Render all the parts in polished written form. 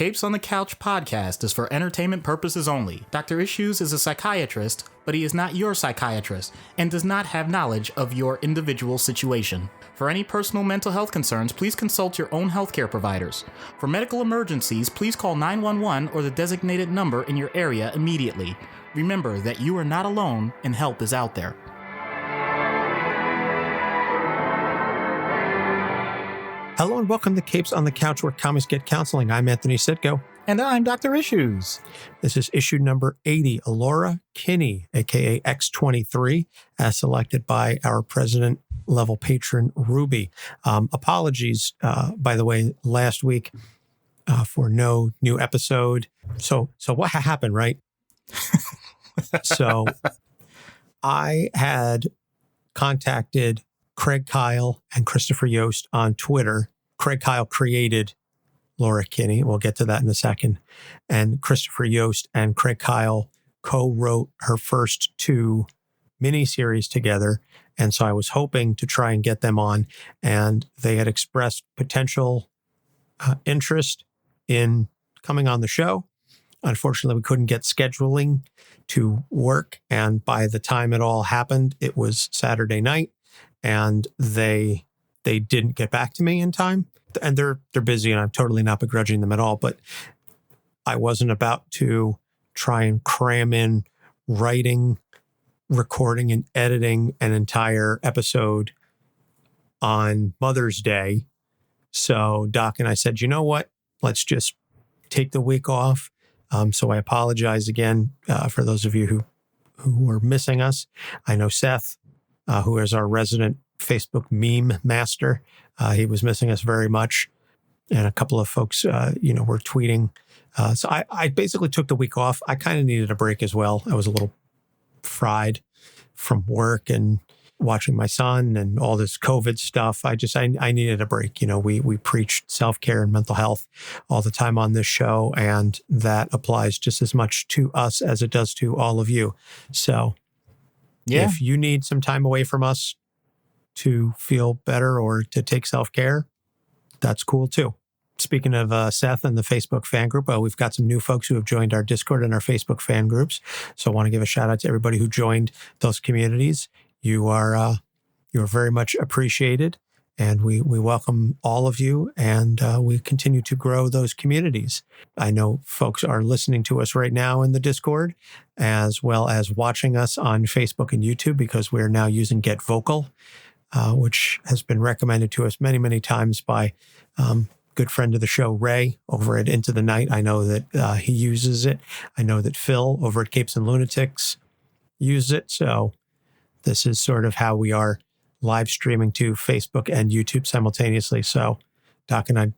Capes on the Couch podcast is for entertainment purposes only. Dr. Issues is a psychiatrist, but he is not your psychiatrist and does not have knowledge of your individual situation. For any personal mental health concerns, please consult your own healthcare providers. For medical emergencies, please call 911 or the designated number in your area immediately. Remember that you are not alone and help is out there. Hello and welcome to Capes on the Couch, where comics get counseling. I'm Anthony Sitko. And I'm Dr. Issues. This is issue number 80, LAURA KINNEY, a.k.a. X23, as selected by our president-level patron, Ruby. Apologies, by the way, last week for no new episode. So what happened, right? So I had contacted Craig Kyle and Christopher Yost on Twitter. Craig Kyle created Laura Kinney. We'll get to that in a second. And Christopher Yost and Craig Kyle co-wrote her first two miniseries together. And so I was hoping to try and get them on. And they had expressed potential interest in coming on the show. Unfortunately, we couldn't get scheduling to work. And by the time it all happened, it was Saturday night. And they didn't get back to me in time, and they're busy, and I'm totally not begrudging them at all. But I wasn't about to try and cram in writing, recording, and editing an entire episode on Mother's Day. So Doc and I said, you know what? Let's just take the week off. So I apologize again for those of you who were missing us. I know Seth, who is our resident Facebook meme master. He was missing us very much. And a couple of folks, were tweeting. So I basically took the week off. I kind of needed a break as well. I was a little fried from work and watching my son and all this COVID stuff. I needed a break. We preached self-care and mental health all the time on this show. And that applies just as much to us as it does to all of you. So yeah. If you need some time away from us to feel better or to take self-care, that's cool too. Speaking of Seth and the Facebook fan group, we've got some new folks who have joined our Discord and our Facebook fan groups. So I want to give a shout out to everybody who joined those communities. You are very much appreciated, and we welcome all of you, and we continue to grow those communities. I know folks are listening to us right now in the Discord, as well as watching us on Facebook and YouTube, because we're now using Get Vocal, which has been recommended to us many, many times by good friend of the show, Ray, over at Into the Night. I know that he uses it. I know that Phil over at Capes and Lunatics uses it. So this is sort of how we are live streaming to Facebook and YouTube simultaneously. So Doc and I,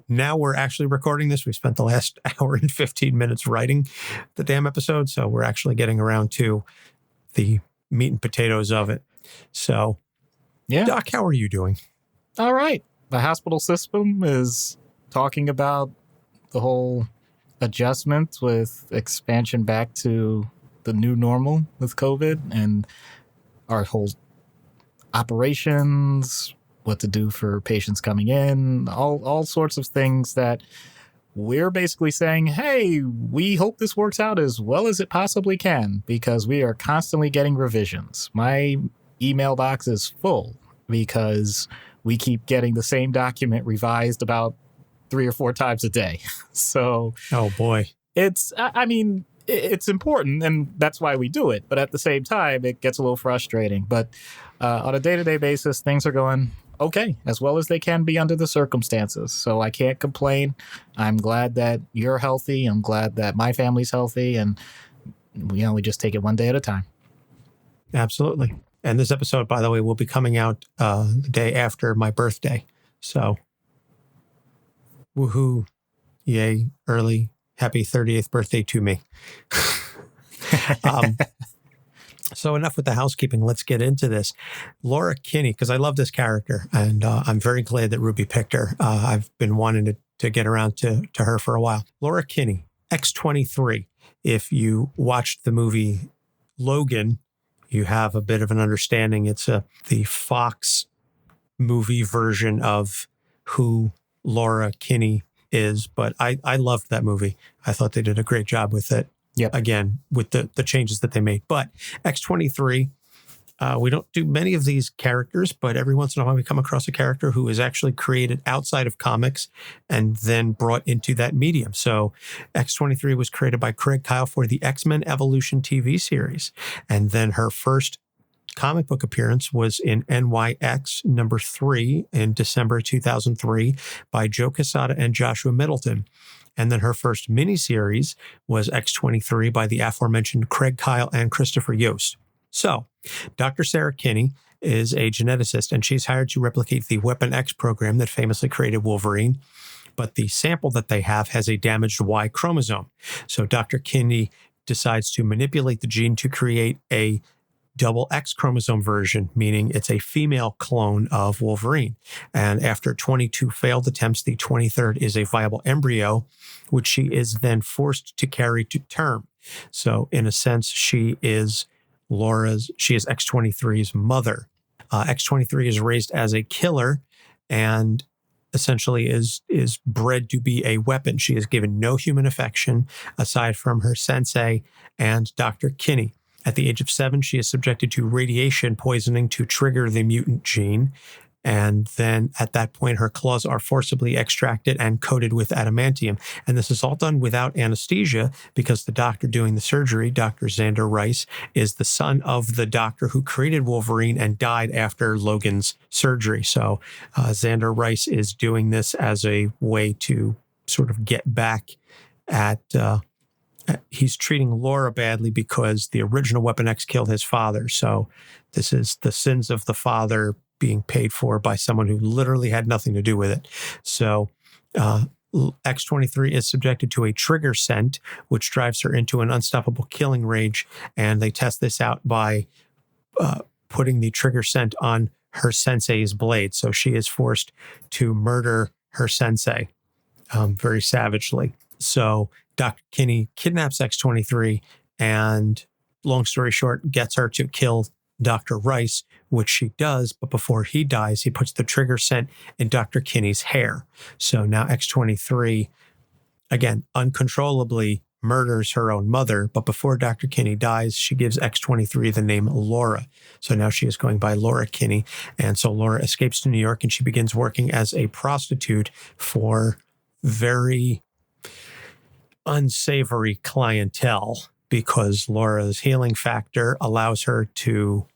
now we're actually recording this. We spent the last hour and 15 minutes writing the damn episode. So we're actually getting around to the meat and potatoes of it. So yeah, Doc, how are you doing? All right. The hospital system is talking about the whole adjustment with expansion back to the new normal with COVID and our whole operations, what to do for patients coming in, all sorts of things that we're basically saying, hey, we hope this works out as well as it possibly can, because we are constantly getting revisions. My email box is full because we keep getting the same document revised about 3 or 4 times a day. So, oh boy, it's important, and that's why we do it. But at the same time, it gets a little frustrating. But on a day-to-day basis, things are going okay, as well as they can be under the circumstances. So I can't complain. I'm glad that you're healthy. I'm glad that my family's healthy. And, we just take it one day at a time. Absolutely. And this episode, by the way, will be coming out the day after my birthday. So, woohoo, yay, early. Happy 38th birthday to me. So enough with the housekeeping. Let's get into this. Laura Kinney, because I love this character, and I'm very glad that Ruby picked her. I've been wanting to get around to her for a while. Laura Kinney, X23. If you watched the movie Logan, you have a bit of an understanding. It's the Fox movie version of who Laura Kinney is. But I loved that movie. I thought they did a great job with it. Yep. Again, with the changes that they made. But X-23, we don't do many of these characters, but every once in a while we come across a character who is actually created outside of comics and then brought into that medium. So X-23 was created by Craig Kyle for the X-Men Evolution TV series. And then her first comic book appearance was in NYX number 3 in December 2003 by Joe Quesada and Joshua Middleton. And then her first miniseries was X-23 by the aforementioned Craig Kyle and Christopher Yost. So, Dr. Sarah Kinney is a geneticist, and she's hired to replicate the Weapon X program that famously created Wolverine. But the sample that they have has a damaged Y chromosome. So, Dr. Kinney decides to manipulate the gene to create a double X chromosome version, meaning it's a female clone of Wolverine. And after 22 failed attempts, the 23rd is a viable embryo, which she is then forced to carry to term. So, in a sense, she is X-23's mother. X-23 is raised as a killer and essentially is bred to be a weapon. She is given no human affection aside from her sensei and Dr. Kinney. At the age of 7, she is subjected to radiation poisoning to trigger the mutant gene. And then at that point, her claws are forcibly extracted and coated with adamantium. And this is all done without anesthesia because the doctor doing the surgery, Dr. Xander Rice, is the son of the doctor who created Wolverine and died after Logan's surgery. So Xander Rice is doing this as a way to sort of get back at... he's treating Laura badly because the original Weapon X killed his father. So this is the sins of the father being paid for by someone who literally had nothing to do with it. So X-23 is subjected to a trigger scent, which drives her into an unstoppable killing rage. And they test this out by putting the trigger scent on her sensei's blade. So she is forced to murder her sensei very savagely. So Dr. Kinney kidnaps X-23 and, long story short, gets her to kill Dr. Rice, which she does. But before he dies, he puts the trigger scent in Dr. Kinney's hair. So now X-23, again, uncontrollably murders her own mother. But before Dr. Kinney dies, she gives X-23 the name Laura. So now she is going by Laura Kinney. And so Laura escapes to New York and she begins working as a prostitute for very unsavory clientele because Laura's healing factor allows her to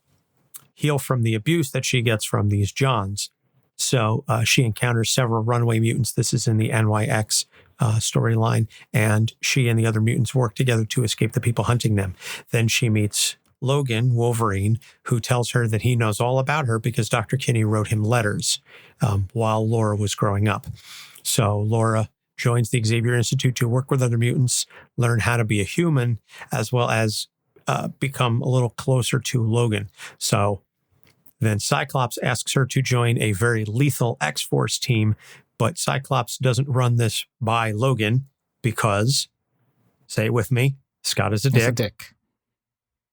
heal from the abuse that she gets from these Johns. So she encounters several runaway mutants. This is in the NYX storyline, and she and the other mutants work together to escape the people hunting them. Then she meets Logan, Wolverine, who tells her that he knows all about her because Dr. Kinney wrote him letters while Laura was growing up. So Laura joins the Xavier Institute to work with other mutants, learn how to be a human, as well as become a little closer to Logan. So then Cyclops asks her to join a very lethal X-Force team, but Cyclops doesn't run this by Logan because, say it with me, Scott is a dick. It's a dick.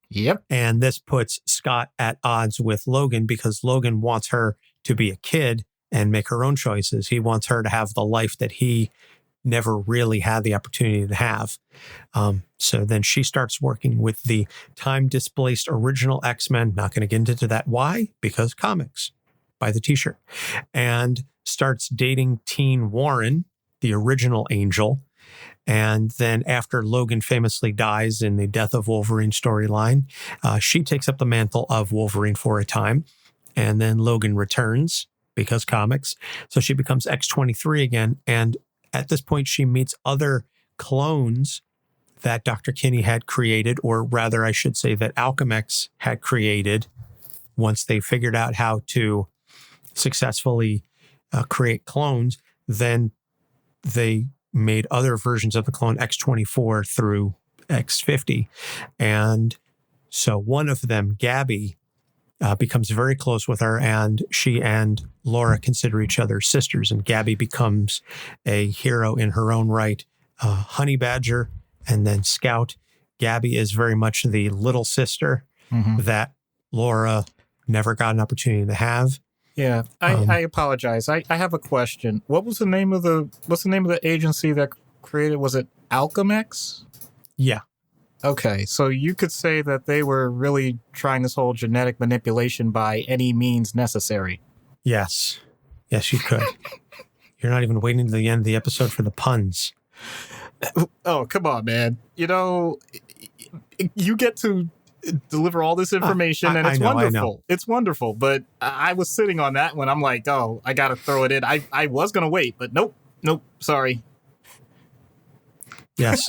Yep. And this puts Scott at odds with Logan because Logan wants her to be a kid and make her own choices. He wants her to have the life that he never really had the opportunity to have. So then she starts working with the time-displaced original X-Men. Not going to get into that. Why? Because comics. Buy the t-shirt. And starts dating teen Warren, the original Angel. And then after Logan famously dies in the Death of Wolverine storyline, she takes up the mantle of Wolverine for a time. And then Logan returns because comics. So she becomes X-23 again. And at this point, she meets other clones that Dr. Kinney had created, or rather, I should say that Alchemex had created once they figured out how to successfully create clones. Then they made other versions of the clone X-24 through X-50. And so one of them, Gabby, becomes very close with her, and she and Laura consider each other sisters, and Gabby becomes a hero in her own right. Honey Badger and then Scout. Gabby is very much the little sister that Laura never got an opportunity to have. Yeah, I apologize. I have a question. What's the name of the agency that created? Was it Alchemex? Yeah. Okay, so you could say that they were really trying this whole genetic manipulation by any means necessary. Yes. Yes, you could. You're not even waiting to the end of the episode for the puns. Oh, come on, man. You know, you get to deliver all this information, and it's wonderful. It's wonderful, but I was sitting on that when I'm like, oh, I got to throw it in. I was going to wait, but nope, sorry. Yes,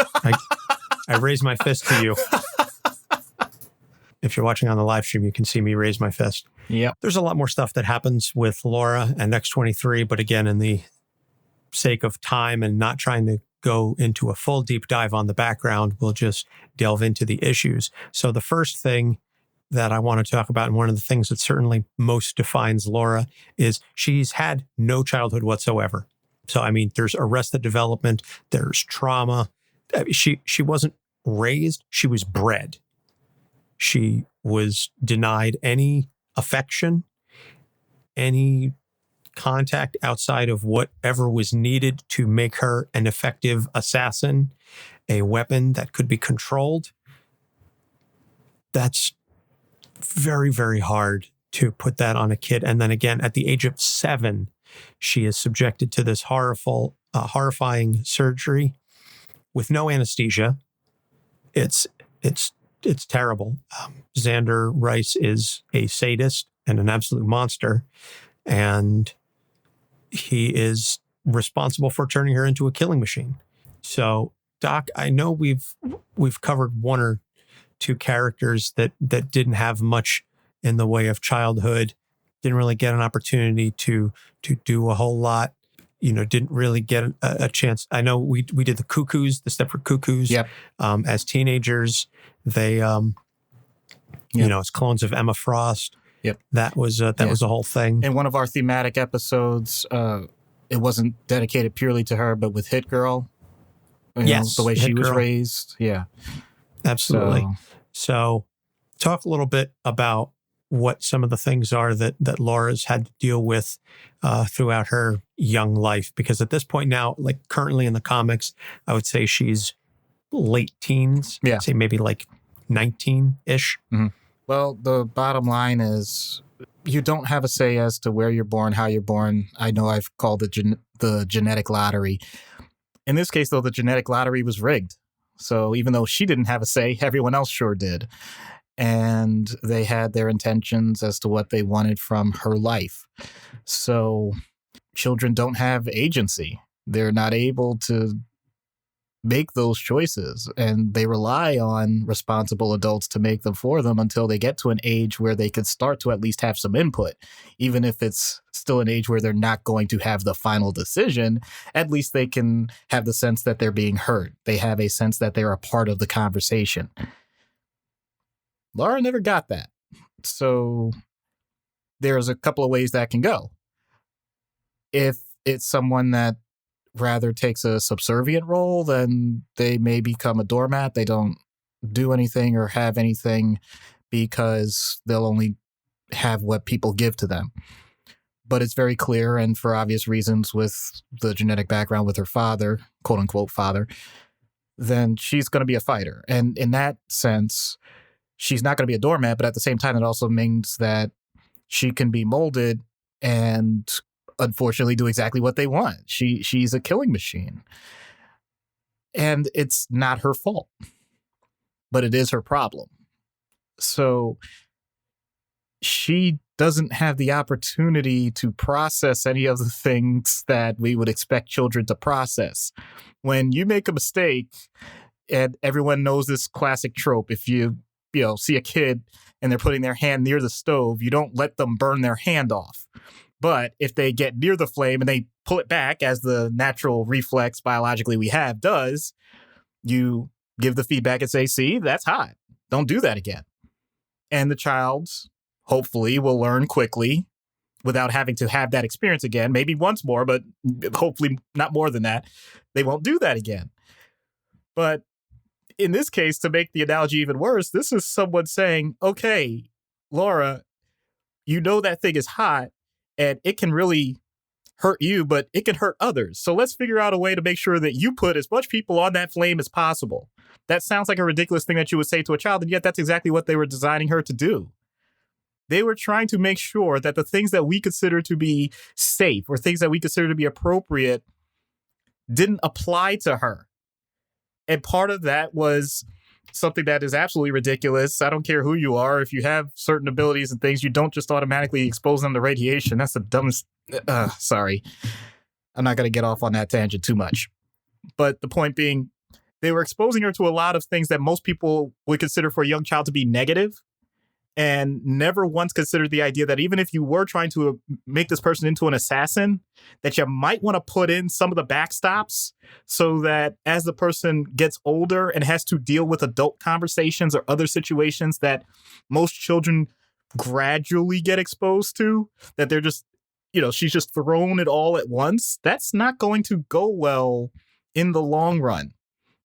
I raise my fist to you. If you're watching on the live stream, you can see me raise my fist. Yeah. There's a lot more stuff that happens with Laura and X-23, but again, in the sake of time and not trying to go into a full deep dive on the background, we'll just delve into the issues. So the first thing that I want to talk about, and one of the things that certainly most defines Laura, is she's had no childhood whatsoever. So, I mean, there's arrested development, there's trauma. She wasn't raised, she was bred. She was denied any affection, any contact outside of whatever was needed to make her an effective assassin, a weapon that could be controlled. That's very, very hard to put that on a kid. And then again, at the age of 7, she is subjected to this horrifying surgery with no anesthesia. It's terrible. Xander Rice is a sadist and an absolute monster, and he is responsible for turning her into a killing machine. So, Doc, I know we've covered one or two characters that didn't have much in the way of childhood, didn't really get an opportunity to do a whole lot. You know, didn't really get a chance. I know we did the Cuckoos, the Stepford Cuckoos. Yep. As teenagers, they, you know, as clones of Emma Frost. Yep. That was a whole thing. In one of our thematic episodes, it wasn't dedicated purely to her, but with Hit Girl. Yes. The way she was raised. Yeah. Absolutely. So talk a little bit about what some of the things are that Laura's had to deal with throughout her young life. Because at this point now, like currently in the comics, I would say she's late teens. Yeah. Say maybe like 19-ish. Mm-hmm. Well, the bottom line is you don't have a say as to where you're born, how you're born. I know I've called it the genetic lottery. In this case, though, the genetic lottery was rigged. So even though she didn't have a say, everyone else sure did. And they had their intentions as to what they wanted from her life. So children don't have agency. They're not able to make those choices, and they rely on responsible adults to make them for them until they get to an age where they could start to at least have some input. Even if it's still an age where they're not going to have the final decision, at least they can have the sense that they're being heard. They have a sense that they're a part of the conversation. Laura never got that. So there's a couple of ways that can go. If it's someone that rather takes a subservient role, then they may become a doormat. They don't do anything or have anything because they'll only have what people give to them. But it's very clear, and for obvious reasons with the genetic background with her father, quote unquote father, then she's going to be a fighter. And in that sense, she's not going to be a doormat, but at the same time, it also means that she can be molded and unfortunately do exactly what they want. She's a killing machine. And it's not her fault, but it is her problem. So she doesn't have the opportunity to process any of the things that we would expect children to process. When you make a mistake, and everyone knows this classic trope, if you see a kid and they're putting their hand near the stove, you don't let them burn their hand off. But if they get near the flame and they pull it back, as the natural reflex biologically we have does, you give the feedback and say, see, that's hot. Don't do that again. And the child hopefully will learn quickly without having to have that experience again, maybe once more, but hopefully not more than that. They won't do that again. But in this case, to make the analogy even worse, this is someone saying, okay, Laura, you know that thing is hot, And it can really hurt you, but it can hurt others. So let's figure out a way to make sure that you put as much people on that flame as possible. That sounds like a ridiculous thing that you would say to a child, and yet that's exactly what they were designing her to do. They were trying to make sure that the things that we consider to be safe or things that we consider to be appropriate didn't apply to her. And part of that was something that is absolutely ridiculous. I don't care who you are. If you have certain abilities and things, you don't just automatically expose them to radiation. That's the dumbest. Sorry. I'm not going to get off on that tangent too much. But the point being, they were exposing her to a lot of things that most people would consider for a young child to be negative, and never once considered the idea that even if you were trying to make this person into an assassin, that you might want to put in some of the backstops so that as the person gets older and has to deal with adult conversations or other situations that most children gradually get exposed to, that they're just, she's just thrown it all at once. That's not going to go well in the long run,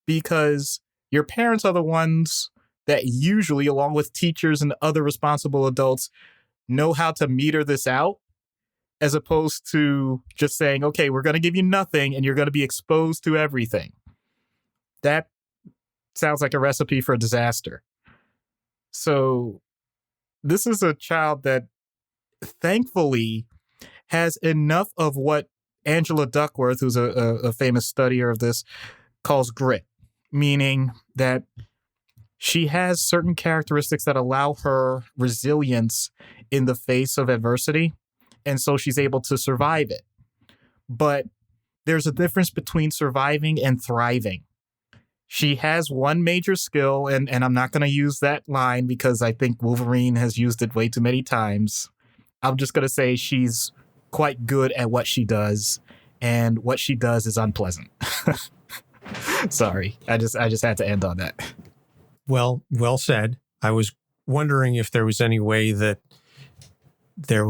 because your parents are the ones that usually, along with teachers and other responsible adults, know how to meter this out, as opposed to just saying, okay, we're going to give you nothing and you're going to be exposed to everything. That sounds like a recipe for disaster. So this is a child that thankfully has enough of what Angela Duckworth, who's a famous studier of this, calls grit, meaning that she has certain characteristics that allow her resilience in the face of adversity, and so she's able to survive it. But there's a difference between surviving and thriving. She has one major skill, and I'm not going to use that line because I think Wolverine has used it way too many times. I'm just going to say she's quite good at what she does, and what she does is unpleasant. Sorry, I just had to end on that. Well said. I was wondering if there was any way that that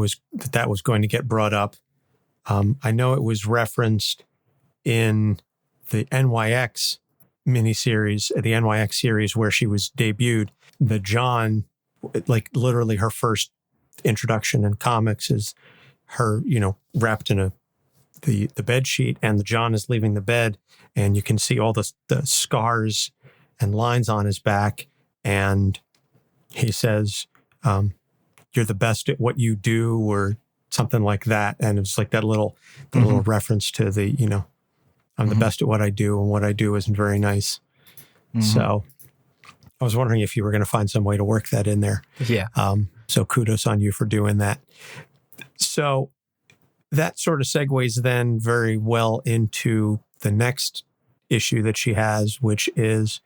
was going to get brought up. I know it was referenced in the NYX miniseries, the NYX series where she was debuted. The John, like literally her first introduction in comics is her, wrapped in the bed sheet, and the John is leaving the bed, and you can see all the scars and lines on his back, and he says, "You're the best at what you do," or something like that. And it's like that little reference to the, I'm the best at what I do, and what I do isn't very nice. Mm-hmm. So I was wondering if you were going to find some way to work that in there. Yeah. So kudos on you for doing that. So that sort of segues then very well into the next issue that she has, which is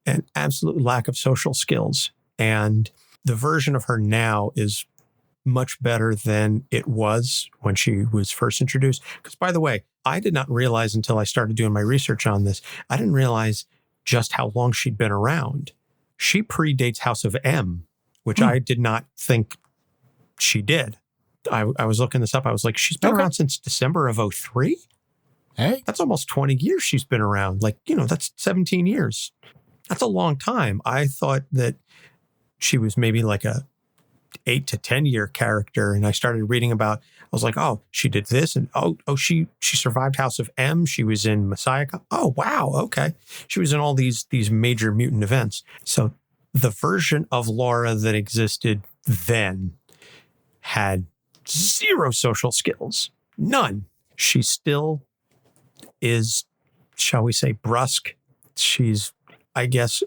an absolute lack of social skills. And the version of her now is much better than it was when she was first introduced. Because, by the way, I did not realize until I started doing my research on this, I didn't realize just how long she'd been around. She predates House of M, which I did not think she did. I was looking this up. I was like, she's been around since December of 2003? Hey, that's almost 20 years she's been around. Like, that's 17 years. That's a long time. I thought that she was maybe like a 8 to 10 year character. And I started reading about, I was like, oh, she did this. And she survived House of M. She was in Messiah. Oh, wow. Okay. She was in all these major mutant events. So the version of Laura that existed then had zero social skills. None. She still is, shall we say, brusque. She's, I guess,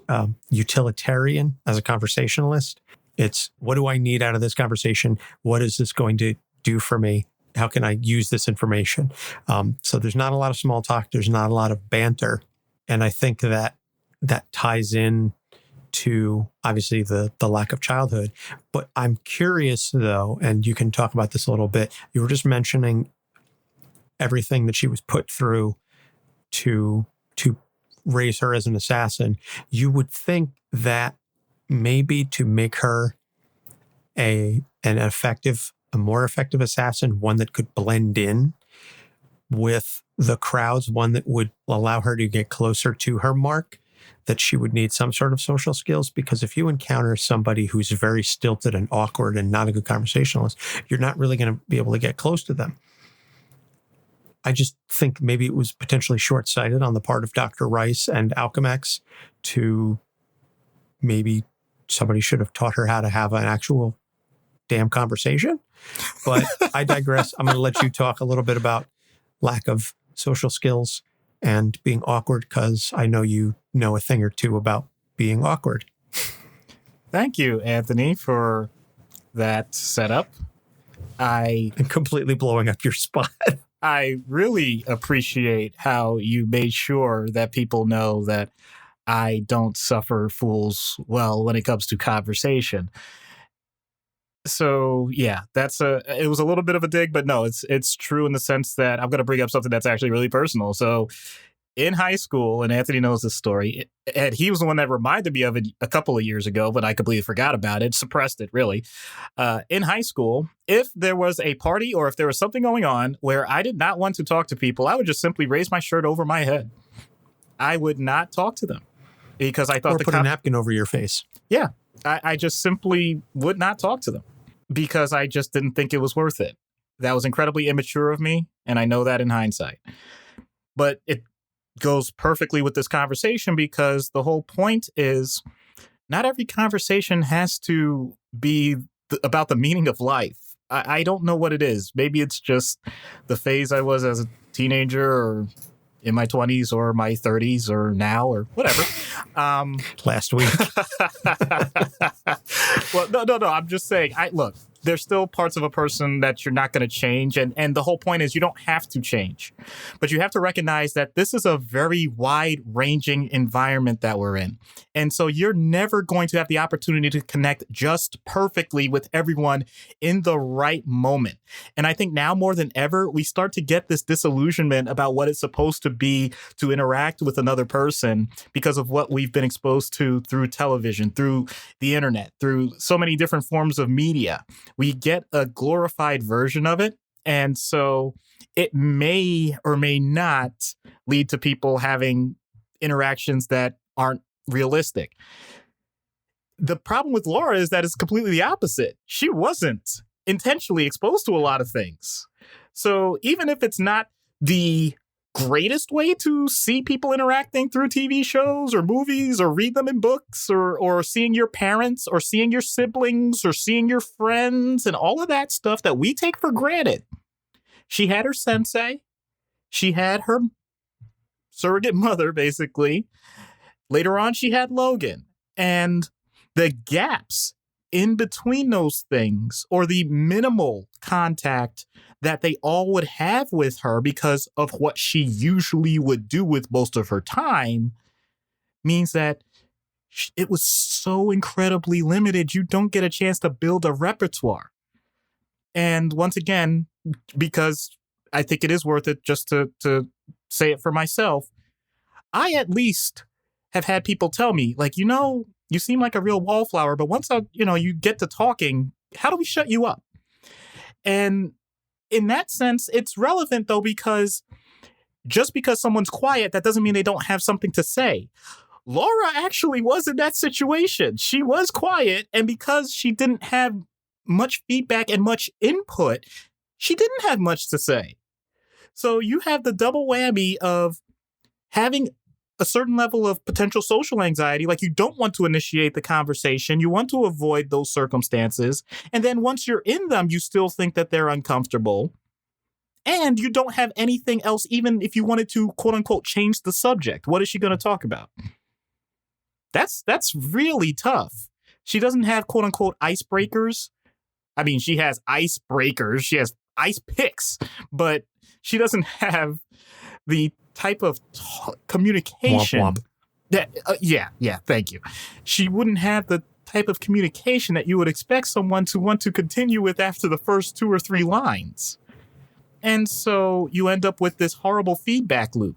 utilitarian as a conversationalist. It's, what do I need out of this conversation? What is this going to do for me? How can I use this information? So there's not a lot of small talk. There's not a lot of banter. And I think that ties in to obviously the lack of childhood. But I'm curious though, and you can talk about this a little bit. You were just mentioning everything that she was put through to raise her as an assassin. You would think that maybe to make her a more effective assassin, one that could blend in with the crowds, one that would allow her to get closer to her mark, that she would need some sort of social skills, because if you encounter somebody who's very stilted and awkward and not a good conversationalist, you're not really going to be able to get close to them. I just think maybe it was potentially short-sighted on the part of Dr. Rice and Alchemex to maybe somebody should have taught her how to have an actual damn conversation. But I digress. I'm going to let you talk a little bit about lack of social skills and being awkward, because I know you know a thing or two about being awkward. Thank you, Anthony, for that setup. And completely blowing up your spot. I really appreciate how you made sure that people know that I don't suffer fools well when it comes to conversation. So yeah, it was a little bit of a dig, but no, it's true in the sense that I'm going to bring up something that's actually really personal. So in high school, and Anthony knows this story, and he was the one that reminded me of it a couple of years ago, but I completely forgot about it, suppressed it really. In high school, if there was a party or if there was something going on where I did not want to talk to people, I would just simply raise my shirt over my head. I would not talk to them because I thought or put a napkin over your face. Yeah, I just simply would not talk to them because I just didn't think it was worth it. That was incredibly immature of me, and I know that in hindsight. But it goes perfectly with this conversation because the whole point is not every conversation has to be about the meaning of life. I don't know what it is. Maybe it's just the phase I was as a teenager or in my 20s or my 30s or now or whatever. Last week. Well, no. I'm just saying, look, there's still parts of a person that you're not going to change. And the whole point is you don't have to change. But you have to recognize that this is a very wide-ranging environment that we're in. And so you're never going to have the opportunity to connect just perfectly with everyone in the right moment. And I think now more than ever, we start to get this disillusionment about what it's supposed to be to interact with another person because of what we've been exposed to through television, through the internet, through so many different forms of media. We get a glorified version of it. And so it may or may not lead to people having interactions that aren't realistic. The problem with Laura is that it's completely the opposite. She wasn't intentionally exposed to a lot of things. So even if it's not the greatest way to see people interacting through TV shows or movies or read them in books or seeing your parents or seeing your siblings or seeing your friends and all of that stuff that we take for granted. She had her sensei. She had her surrogate mother, basically. Later on, she had Logan. And the gaps in between those things, or the minimal contact that they all would have with her because of what she usually would do with most of her time, means that it was so incredibly limited, you don't get a chance to build a repertoire. And once again, because I think it is worth it just to say it for myself, I at least have had people tell me, like, you seem like a real wallflower, but once you get to talking, how do we shut you up? And in that sense, it's relevant, though, because just because someone's quiet, that doesn't mean they don't have something to say. Laura actually was in that situation. She was quiet, and because she didn't have much feedback and much input, she didn't have much to say. So you have the double whammy of having a certain level of potential social anxiety, like you don't want to initiate the conversation, you want to avoid those circumstances, and then once you're in them, you still think that they're uncomfortable, and you don't have anything else, even if you wanted to, quote unquote, change the subject. What is she going to talk about? That's really tough. She doesn't have, quote unquote, icebreakers. I mean, she has icebreakers, she has ice picks, but she doesn't have the type of communication womp, womp. that, thank you. She wouldn't have the type of communication that you would expect someone to want to continue with after the first 2 or 3 lines. And so you end up with this horrible feedback loop.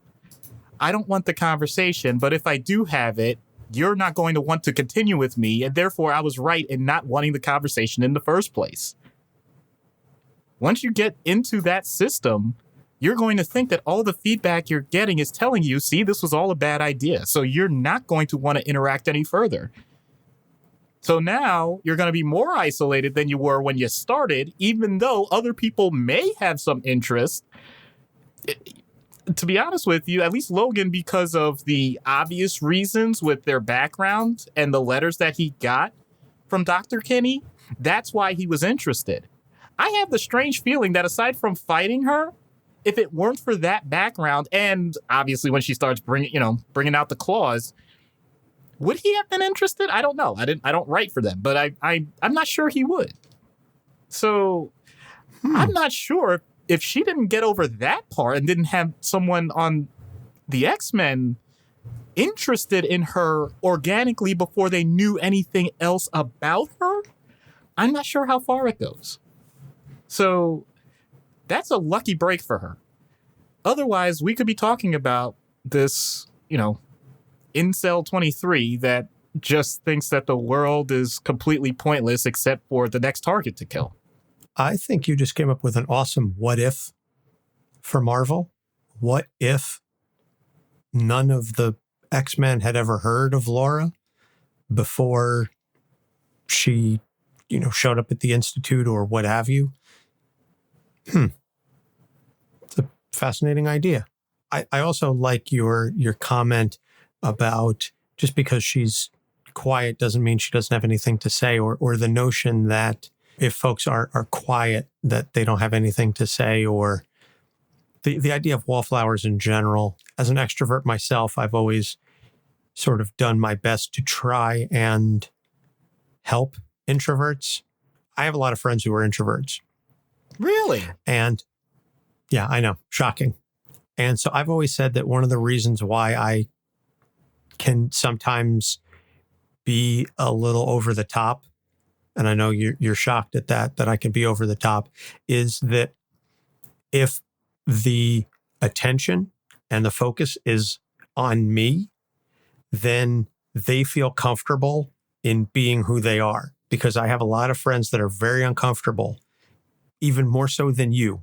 I don't want the conversation, but if I do have it, you're not going to want to continue with me, and therefore I was right in not wanting the conversation in the first place. Once you get into that system, you're going to think that all the feedback you're getting is telling you, see, this was all a bad idea. So you're not going to want to interact any further. So now you're going to be more isolated than you were when you started, even though other people may have some interest. To be honest with you, at least Logan, because of the obvious reasons with their background and the letters that he got from Dr. Kinney, that's why he was interested. I have the strange feeling that aside from fighting her, if it weren't for that background, and obviously when she starts bringing out the claws, would he have been interested? I don't know. I don't write for them, but I'm not sure he would. So I'm not sure if she didn't get over that part and didn't have someone on the X-Men interested in her organically before they knew anything else about her, I'm not sure how far it goes. So that's a lucky break for her. Otherwise, we could be talking about this, incel 23 that just thinks that the world is completely pointless except for the next target to kill. I think you just came up with an awesome what if for Marvel. What if none of the X-Men had ever heard of Laura before she, showed up at the Institute or what have you? It's a fascinating idea. I also like your comment about just because she's quiet doesn't mean she doesn't have anything to say, or the notion that if folks are quiet, that they don't have anything to say, or the idea of wallflowers in general. As an extrovert myself, I've always sort of done my best to try and help introverts. I have a lot of friends who are introverts. Really? And yeah, I know, shocking. And so I've always said that one of the reasons why I can sometimes be a little over the top, and I know you're shocked at that I can be over the top, is that if the attention and the focus is on me, then they feel comfortable in being who they are. Because I have a lot of friends that are very uncomfortable, even more so than you.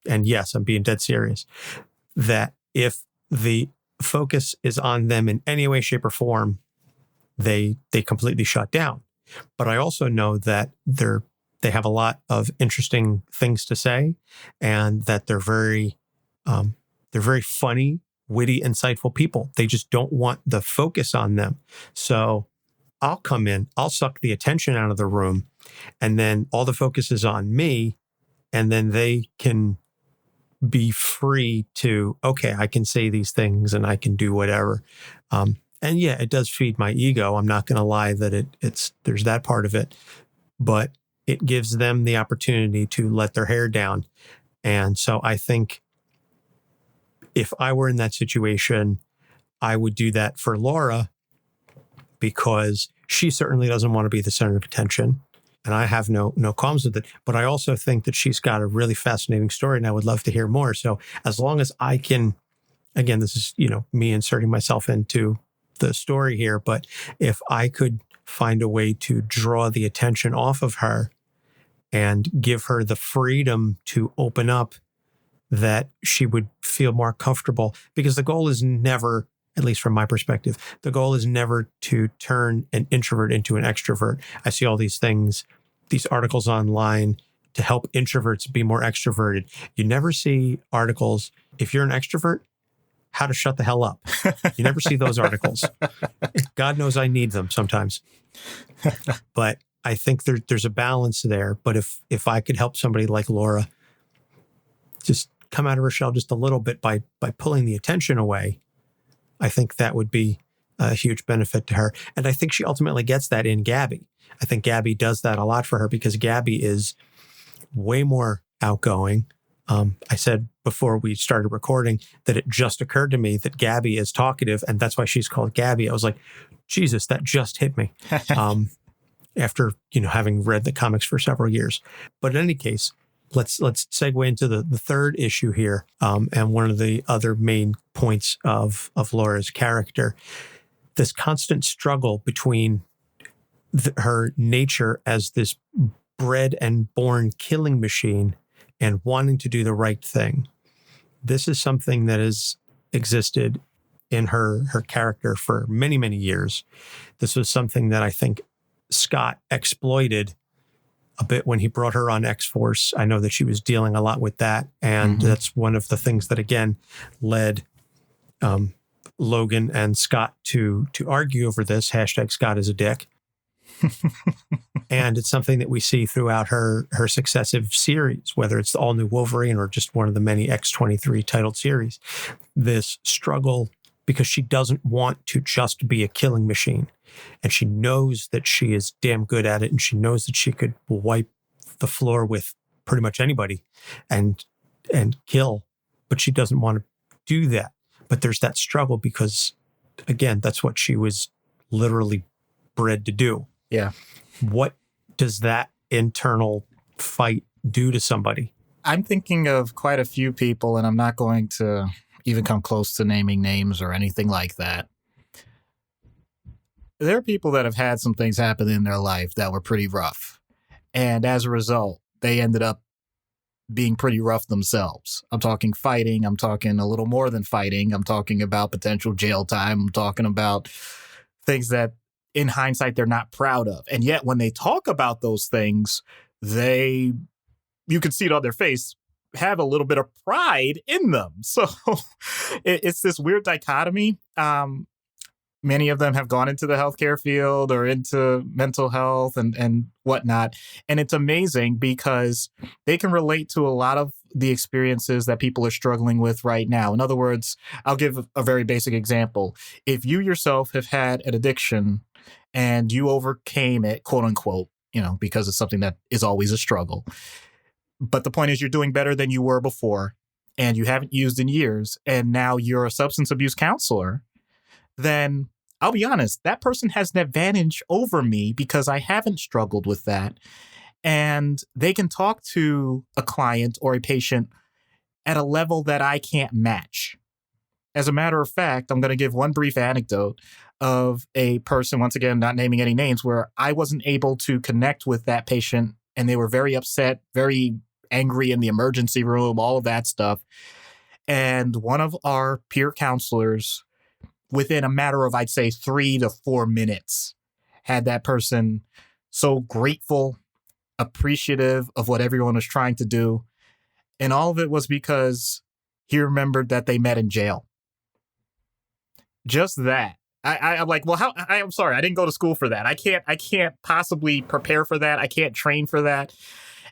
And yes, I'm being dead serious, that if the focus is on them in any way, shape, or form, they completely shut down. But I also know that they have a lot of interesting things to say, and that they're very funny, witty, insightful people. They just don't want the focus on them. So I'll come in, I'll suck the attention out of the room, and then all the focus is on me, and then they can be free to, okay, I can say these things and I can do whatever. And yeah, it does feed my ego. I'm not going to lie that there's that part of it, but it gives them the opportunity to let their hair down. And so I think if I were in that situation, I would do that for Laura, because she certainly doesn't want to be the center of attention. And I have no qualms with it. But I also think that she's got a really fascinating story, and I would love to hear more. So as long as I can, again, this is, me inserting myself into the story here, but if I could find a way to draw the attention off of her and give her the freedom to open up, that she would feel more comfortable. Because the goal is never, at least from my perspective, the goal is never to turn an introvert into an extrovert. I see all these things, these articles online to help introverts be more extroverted. You never see articles, if you're an extrovert, how to shut the hell up. You never see those articles. God knows I need them sometimes. But I think there's a balance there. But if I could help somebody like Laura just come out of her shell just a little bit by pulling the attention away, I think that would be a huge benefit to her. And I think she ultimately gets that in Gabby. I think Gabby does that a lot for her, because Gabby is way more outgoing. I said before we started recording that it just occurred to me that Gabby is talkative, and that's why she's called Gabby. I was like, Jesus, that just hit me. After, having read the comics for several years. But in any case, let's segue into the third issue here, and one of the other main points of Laura's character, this constant struggle between her nature as this bred and born killing machine and wanting to do the right thing. this is something that has existed in her character for many, many years. This was something that I think Scott exploited a bit when he brought her on X-Force. I know that she was dealing a lot with that. And that's one of the things that, again, led Logan and Scott to argue over this. Hashtag Scott is a dick. And it's something that we see throughout her successive series, whether it's the all-new Wolverine or just one of the many X-23 titled series. This struggle because she doesn't want to just be a killing machine. And she knows that she is damn good at it, and she knows that she could wipe the floor with pretty much anybody and kill, but she doesn't want to do that. But there's that struggle because, again, that's what she was literally bred to do. Yeah. What does that internal fight do to somebody? I'm thinking of quite a few people, and I'm not going to even come close to naming names or anything like that. There are people that have had some things happen in their life that were pretty rough. And as a result, they ended up being pretty rough themselves. I'm talking fighting. I'm talking a little more than fighting. I'm talking about potential jail time. I'm talking about things that in hindsight, they're not proud of. And yet when they talk about those things, you can see it on their face, have a little bit of pride in them. So it's this weird dichotomy. Many of them have gone into the healthcare field or into mental health and whatnot. And it's amazing because they can relate to a lot of the experiences that people are struggling with right now. In other words, I'll give a very basic example. If you yourself have had an addiction and you overcame it, quote unquote, because it's something that is always a struggle. But the point is you're doing better than you were before and you haven't used in years. And now you're a substance abuse counselor. Then I'll be honest, that person has an advantage over me because I haven't struggled with that. And they can talk to a client or a patient at a level that I can't match. As a matter of fact, I'm going to give one brief anecdote of a person, once again, not naming any names, where I wasn't able to connect with that patient and they were very upset, very angry in the emergency room, all of that stuff. And one of our peer counselors, within a matter of, I'd say, 3 to 4 minutes, had that person so grateful, appreciative of what everyone was trying to do. And all of it was because he remembered that they met in jail. Just that. I'm like, well, I'm sorry, I didn't go to school for that. I can't possibly prepare for that. I can't train for that.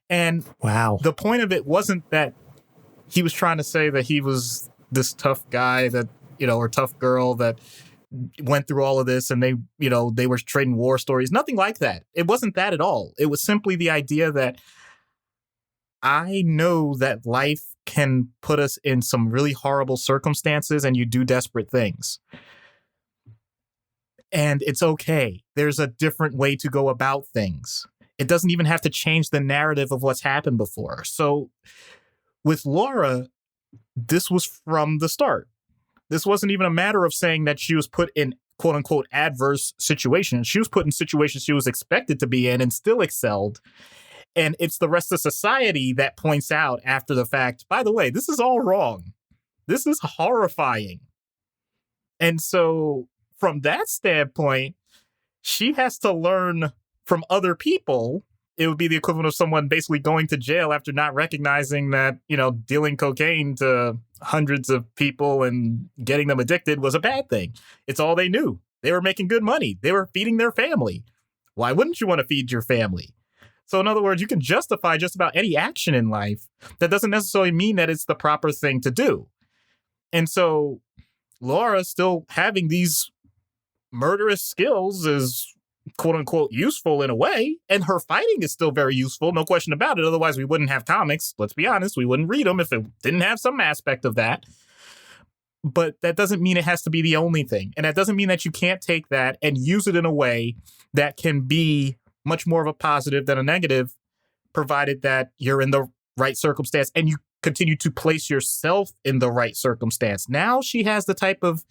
And wow, the point of it wasn't that he was trying to say that he was this tough guy that, or tough girl that went through all of this and they were trading war stories. Nothing like that. It wasn't that at all. It was simply the idea that I know that life can put us in some really horrible circumstances and you do desperate things. And it's okay. There's a different way to go about things. It doesn't even have to change the narrative of what's happened before. So with Laura, this was from the start. This wasn't even a matter of saying that she was put in quote unquote adverse situations. She was put in situations she was expected to be in and still excelled. And it's the rest of society that points out after the fact, by the way, this is all wrong. This is horrifying. And so from that standpoint, she has to learn from other people. It would be the equivalent of someone basically going to jail after not recognizing that, dealing cocaine to hundreds of people and getting them addicted was a bad thing. It's all they knew. They were making good money. They were feeding their family. Why wouldn't you want to feed your family? So in other words, you can justify just about any action in life. That doesn't necessarily mean that it's the proper thing to do. And so Laura still having these murderous skills is quote unquote useful in a way, and her fighting is still very useful, no question about it. Otherwise we wouldn't have comics. Let's be honest, we wouldn't read them if it didn't have some aspect of that. But that doesn't mean it has to be the only thing, and that doesn't mean that you can't take that and use it in a way that can be much more of a positive than a negative, provided that you're in the right circumstance and you continue to place yourself in the right circumstance. Now she has the type of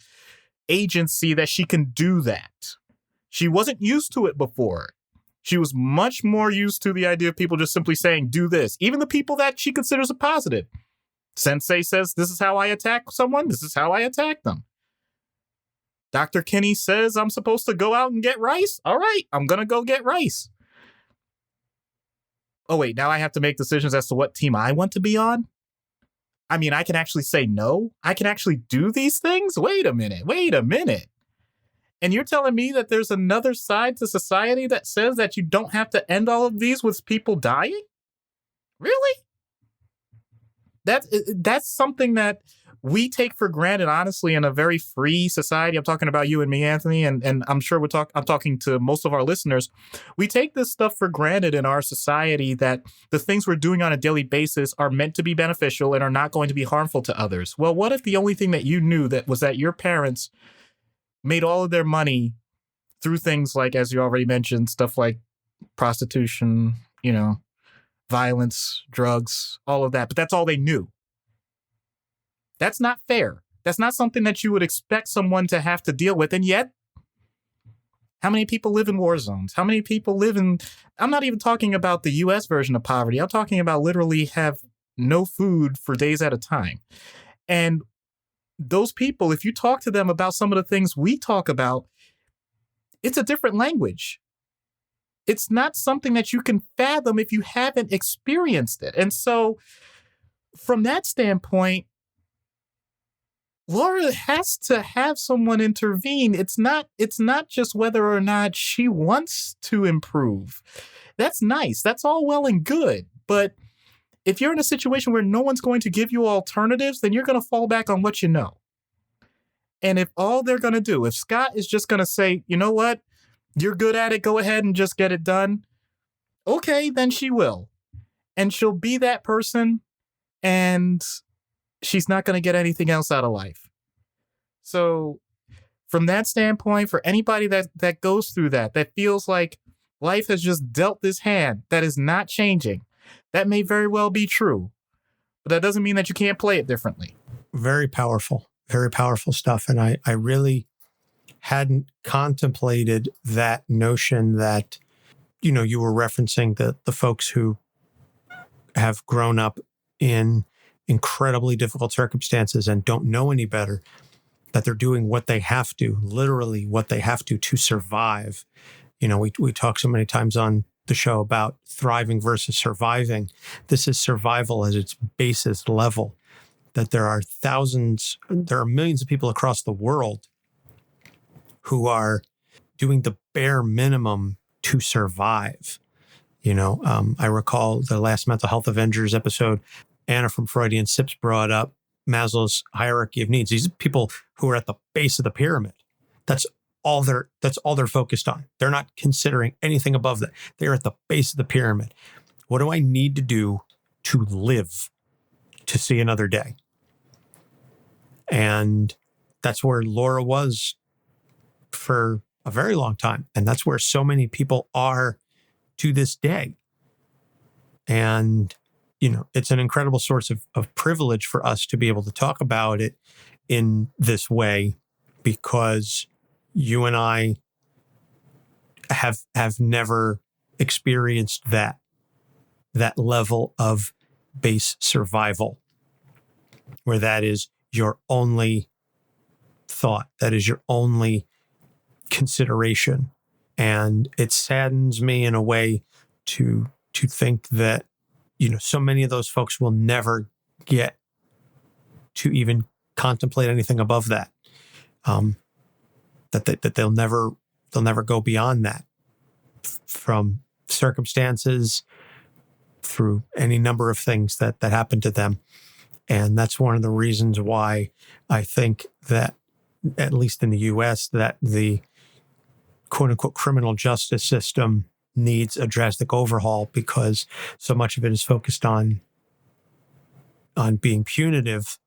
agency that she can do that. She wasn't used to it before. She was much more used to the idea of people just simply saying, do this. Even the people that she considers a positive. Sensei says, this is how I attack someone. This is how I attack them. Dr. Kinney says I'm supposed to go out and get rice. All right, I'm going to go get rice. Oh, wait, now I have to make decisions as to what team I want to be on? I mean, I can actually say no? I can actually do these things? Wait a minute. And you're telling me that there's another side to society that says that you don't have to end all of these with people dying? Really? That's something that we take for granted, honestly, in a very free society. I'm talking about you and me, Anthony, and I'm sure I'm talking to most of our listeners. We take this stuff for granted in our society, that the things we're doing on a daily basis are meant to be beneficial and are not going to be harmful to others. Well, what if the only thing that you knew that was that your parents made all of their money through things like, as you already mentioned, stuff like prostitution, violence, drugs, all of that, but that's all they knew? That's not fair. That's not something that you would expect someone to have to deal with. And yet, how many people live in war zones? How many people live in... I'm not even talking about the U.S. version of poverty. I'm talking about literally have no food for days at a time. And those people, if you talk to them about some of the things we talk about, it's a different language. It's not something that you can fathom if you haven't experienced it. And so, from that standpoint, Laura has to have someone intervene. It's not just whether or not she wants to improve. That's nice. That's all well and good. But if you're in a situation where no one's going to give you alternatives, then you're going to fall back on what you know. And if all they're going to do, if Scott is just going to say, you know what, you're good at it, go ahead and just get it done. Okay, then she will. And she'll be that person, and she's not going to get anything else out of life. So from that standpoint, for anybody that goes through that feels like life has just dealt this hand that is not changing, that may very well be true. But that doesn't mean that you can't play it differently. Very powerful stuff. And I really hadn't contemplated that notion that, you were referencing the folks who have grown up in incredibly difficult circumstances and don't know any better, that they're doing what they have to, literally what they have to survive. We talk so many times on the show about thriving versus surviving. This is survival at its basest level, that there are millions of people across the world who are doing the bare minimum to survive. I recall the last Mental Health Avengers episode, Anna from Freudian Sips brought up Maslow's hierarchy of needs. These are people who are at the base of the pyramid. That's all they're focused on. They're not considering anything above that. They're at the base of the pyramid. What do I need to do to live to see another day? And that's where Laura was for a very long time. And that's where so many people are to this day. And it's an incredible source of privilege for us to be able to talk about it in this way, because you and I have never experienced that level of base survival, where that is your only thought, that is your only consideration. And it saddens me in a way to think that so many of those folks will never get to even contemplate anything above that. That they'll never go beyond that, from circumstances, through any number of things that happen to them. And that's one of the reasons why I think that, at least in the U.S., that the quote unquote criminal justice system needs a drastic overhaul, because so much of it is focused on being punitive,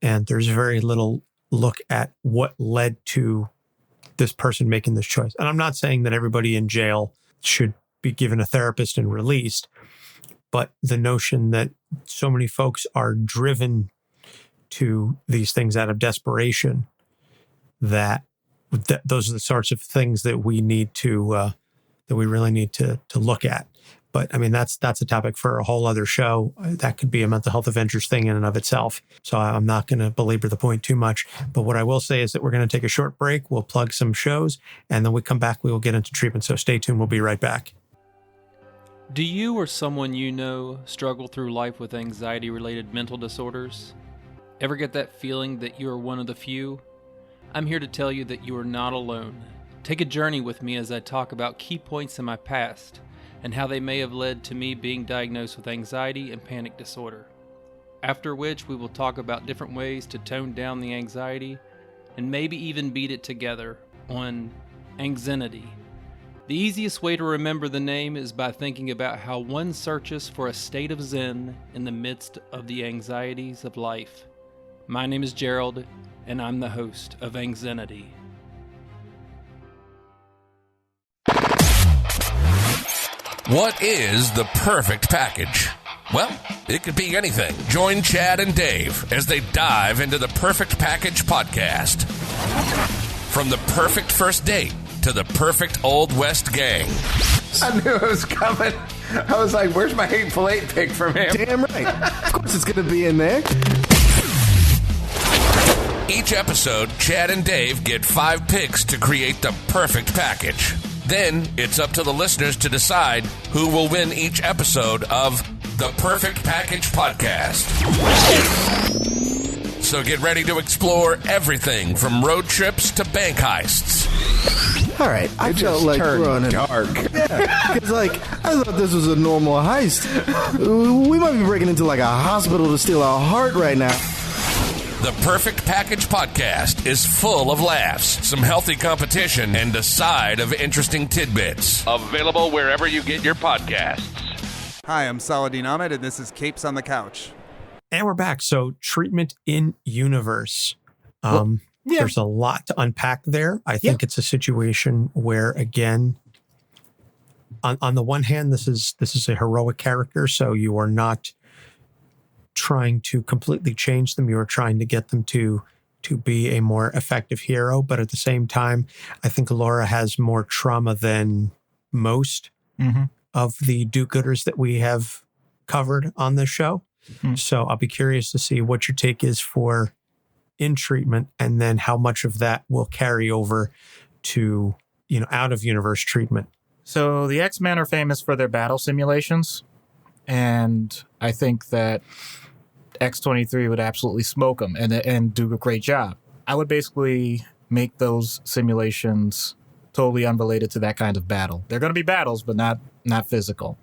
and there's very little look at what led to this person making this choice. And I'm not saying that everybody in jail should be given a therapist and released, but the notion that so many folks are driven to these things out of desperation, that those are the sorts of things that we need to that we really need to look at. But I mean, that's a topic for a whole other show. That could be a mental health Avengers thing in and of itself. So I'm not going to belabor the point too much. But what I will say is that we're going to take a short break. We'll plug some shows, and then we come back, we will get into treatment. So stay tuned. We'll be right back. Do you or someone you know struggle through life with anxiety-related mental disorders? Ever get that feeling that you are one of the few? I'm here to tell you that you are not alone. Take a journey with me as I talk about key points in my past and how they may have led to me being diagnosed with anxiety and panic disorder. After which, we will talk about different ways to tone down the anxiety and maybe even beat it together on anxiety. The easiest way to remember the name is by thinking about how one searches for a state of zen in the midst of the anxieties of life. My name is Gerald, and I'm the host of Anxiety. What is the perfect package? Well, it could be anything. Join Chad and Dave as they dive into the Perfect Package podcast. From the perfect first date to the perfect Old West gang. I knew it was coming. I was like, where's my Hateful Eight pick from him? Damn right. Of course it's going to be in there. Each episode, Chad and Dave get 5 picks to create the perfect package. Then, it's up to the listeners to decide who will win each episode of the Perfect Package podcast. So get ready to explore everything from road trips to bank heists. All right, I felt like we're on dark. Yeah, because I thought this was a normal heist. We might be breaking into like a hospital to steal our heart right now. The Perfect Package podcast is full of laughs, some healthy competition, and a side of interesting tidbits. Available wherever you get your podcasts. Hi, I'm Saladin Ahmed, and this is Capes on the Couch. And we're back. So treatment in universe. There's a lot to unpack there. I think it's a situation where, again, on the one hand, this is a heroic character, so you are not trying to completely change them. You are trying to get them to be a more effective hero. But at the same time, I think Laura has more trauma than most of the do-gooders that we have covered on this show. So I'll be curious to see what your take is for in treatment, and then how much of that will carry over to, out of universe treatment. So the X-Men are famous for their battle simulations, and I think that X-23 would absolutely smoke them and do a great job. I would basically make those simulations totally unrelated to that kind of battle. They're going to be battles, but not physical.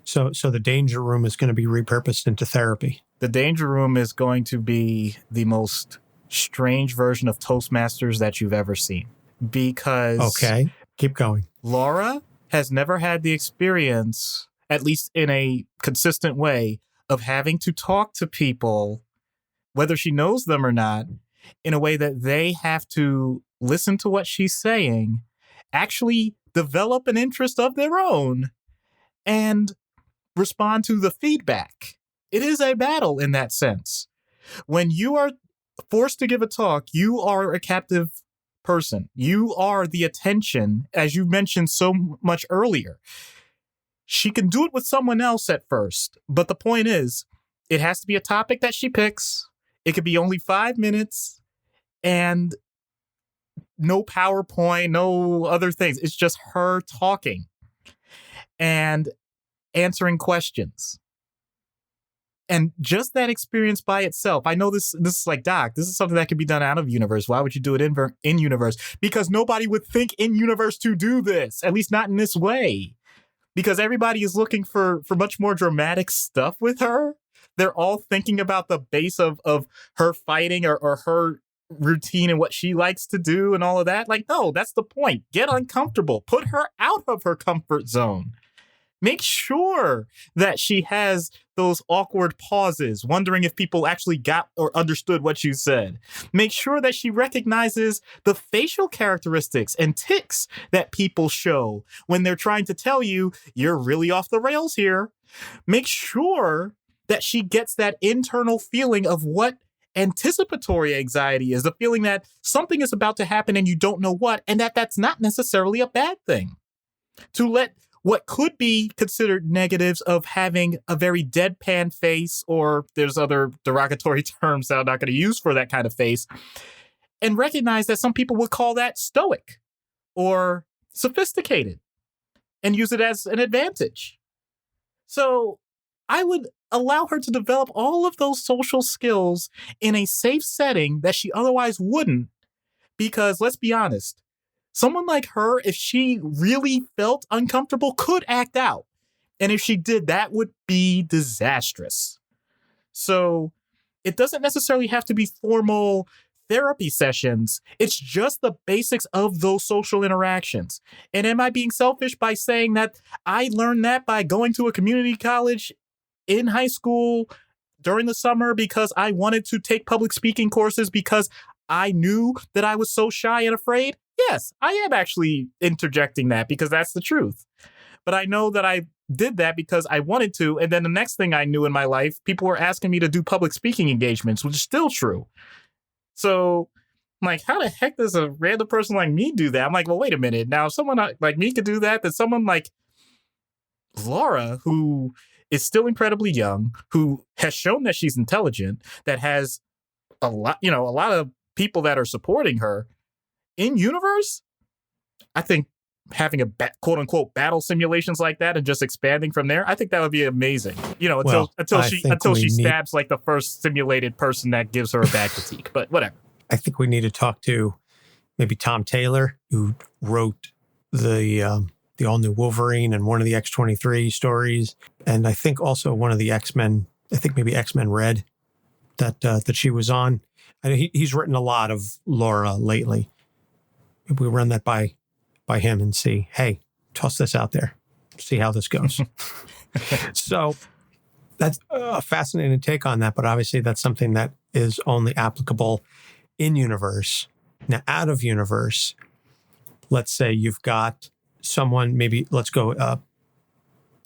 So the danger room is going to be repurposed into therapy. The danger room is going to be the most strange version of Toastmasters that you've ever seen. Because... Okay, keep going. Laura has never had the experience, at least in a consistent way, of having to talk to people, whether she knows them or not, in a way that they have to listen to what she's saying, actually develop an interest of their own, and respond to the feedback. It is a battle in that sense. When you are forced to give a talk, you are a captive person. You are the attention, as you mentioned so much earlier. She can do it with someone else at first, but the point is, it has to be a topic that she picks. It could be only 5 minutes, and no PowerPoint, no other things. It's just her talking and answering questions. And just that experience by itself, I know this is like, Doc, this is something that can be done out of universe. Why would you do it in universe? Because nobody would think in universe to do this, at least not in this way. Because everybody is looking for much more dramatic stuff with her. They're all thinking about the base of her fighting or her routine and what she likes to do and all of that. Like, no, that's the point. Get uncomfortable. Put her out of her comfort zone. Make sure that she has those awkward pauses, wondering if people actually got or understood what you said. Make sure that she recognizes the facial characteristics and tics that people show when they're trying to tell you you're really off the rails here. Make sure that she gets that internal feeling of what anticipatory anxiety is, the feeling that something is about to happen and you don't know what, and that's not necessarily a bad thing. To let what could be considered negatives of having a very deadpan face, or there's other derogatory terms that I'm not going to use for that kind of face, and recognize that some people would call that stoic or sophisticated and use it as an advantage. So I would allow her to develop all of those social skills in a safe setting that she otherwise wouldn't, because let's be honest, someone like her, if she really felt uncomfortable, could act out. And if she did, that would be disastrous. So it doesn't necessarily have to be formal therapy sessions. It's just the basics of those social interactions. And am I being selfish by saying that I learned that by going to a community college in high school during the summer because I wanted to take public speaking courses because I knew that I was so shy and afraid? Yes, I am actually interjecting that because that's the truth. But I know that I did that because I wanted to. And then the next thing I knew in my life, people were asking me to do public speaking engagements, which is still true. So I'm like, how the heck does a random person like me do that? I'm like, well, wait a minute. Now, if someone like me could do that, then someone like Laura, who is still incredibly young, who has shown that she's intelligent, that has a lot of people that are supporting her in universe, I think having a quote unquote battle simulations like that and just expanding from there, I think that would be amazing. Until she stabs like the first simulated person that gives her a bad critique. But whatever. I think we need to talk to maybe Tom Taylor, who wrote the all new Wolverine and one of the X-23 stories, and I think also one of the X-Men. I think maybe X-Men Red that she was on. And he's written a lot of Laura lately. Maybe we run that by him and see, hey, toss this out there, see how this goes. So that's a fascinating take on that, but obviously that's something that is only applicable in universe. Now, out of universe, let's say you've got someone, maybe let's go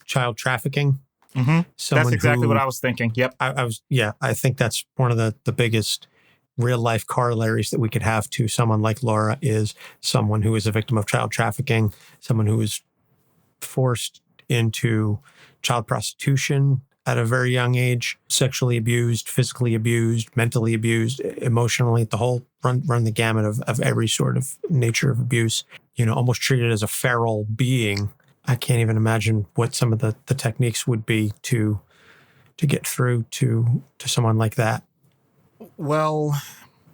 child trafficking. Mm-hmm. That's exactly what I was thinking. Yep. I think that's one of the biggest real life corollaries that we could have to someone like Laura is someone who is a victim of child trafficking, someone who is forced into child prostitution at a very young age, sexually abused, physically abused, mentally abused, emotionally, the whole run the gamut of every sort of nature of abuse, almost treated as a feral being. I can't even imagine what some of the techniques would be to get through to someone like that. Well,